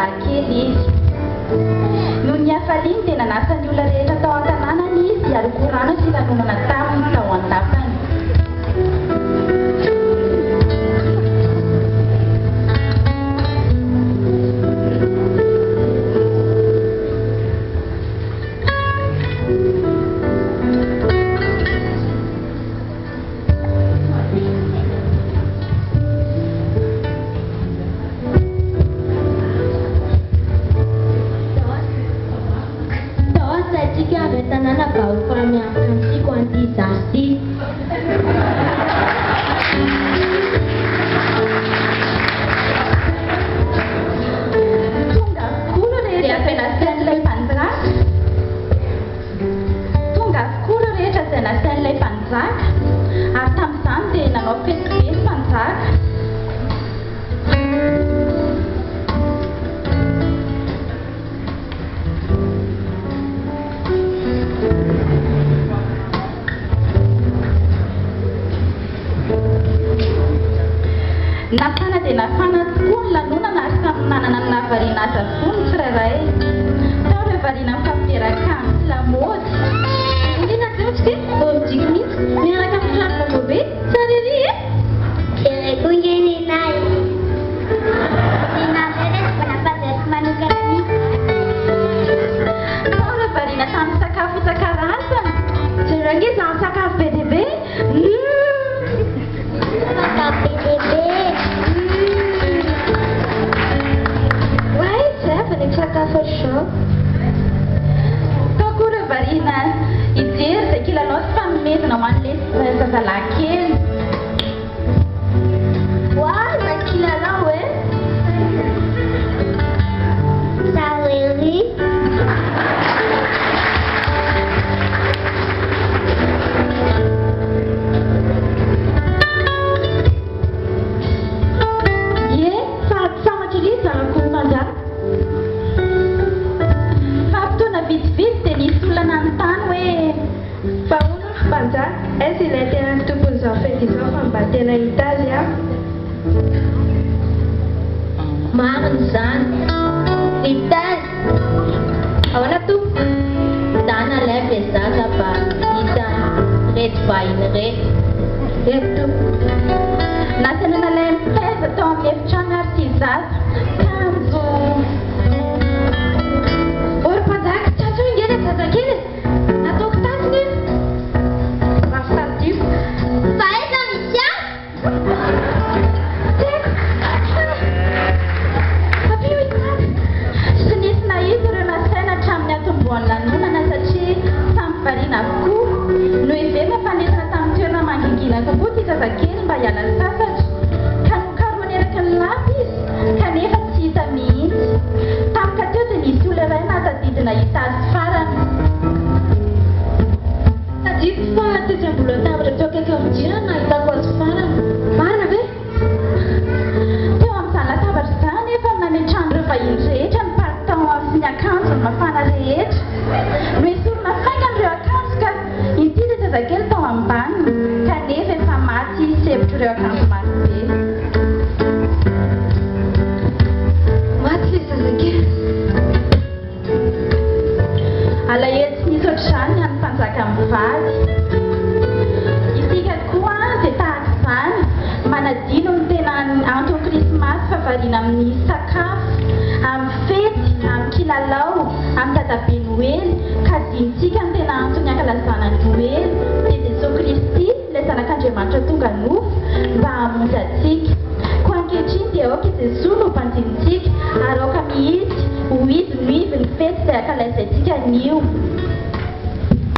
zazalahykely izy. Noho ny hafaliany dia nanasany olona rehetra tao an-tanànany izy ary korana sy lanonana taminy tao an-tapany. Nafana dia nafana tokoa ny lanonana ary samy nanana ny nahavariana azy avokoa ny tsirairay. Tao ireo variana mifampiaraka sy lamaody. Indrindra teo tsy midiko mihitsy miaraka amin'ny firavaka be tsara ery e. Jereko nge nenay. Ninavele tsy manampazesy manokana mihitsy. Tao ireo variana tamin'ny sakafo isan-karazany. Jereo nge izany sakafo be dia be. Sakafo be dia be. Sakafo show. Tao koa ireo variana hijery izay kilalao sy fanomezana ho an'ilay zazalahykely. Wow, kilalao e. Sawery. Est-ce qu'il était un tout pour nous en fait qu'ils ont en bâti dans l'Italie? Marsan, Vital, awala tu, dana lepe sasa pa, ita, red fine red, Eto, nasana na lempeza tao amin'ny efitrano ary ty zaza kanjo orom-panjaka tsy azo ingeny e zazakely nataoko tasiny rafitadiko Fa eza misy ahy? Abio itany sy nisy nahita ireo nasaina hatramin'ny atombohan'ny lanonana satria samy variana avokoa no ivema fanesina tamin'ny toerana mangingina kokoa ty zazakely mba hiala sasatra ka nokaroany eraky ny lapy izy kanefa tsy hita mihitsy tamika teo dia nisy olona iray nahatadidina hita azy farany Tadiko fa tetsy ambolo tabatra teo akaiky amin'ny jirana nahitako azy farany. Marina ve? teo amin'izany latabatra izany efa nametrany ireo vahiny rehetra ny palitao sy ny akanjo ny mafana rehetra no esorina faingan'ireo akanjo ka ity dia zazakely tao ambaniny kanefa efa maty sevitra ireo akanjo marobe Maty le zazakely. alahelo tsy nisy ohatr'izany ny an'ny mpanjaka mivady isika koa dia tahaka izany manadino ny tena antony krismasy favariana amin'ny sakafo amin'ny fety amin'ny kilalao amin'ny dadabe noely ka dinitsika ny tena antony ankalazana ny noely dia jesosy kristy ilay zanak'andriamanitra tonga nofo mba hamonjy atsika ko ankehitriny dia aoka jesosy no mpandinintsika ary aoka mihitsy ho izy no ivy ny fety izay ankalaizantsika nio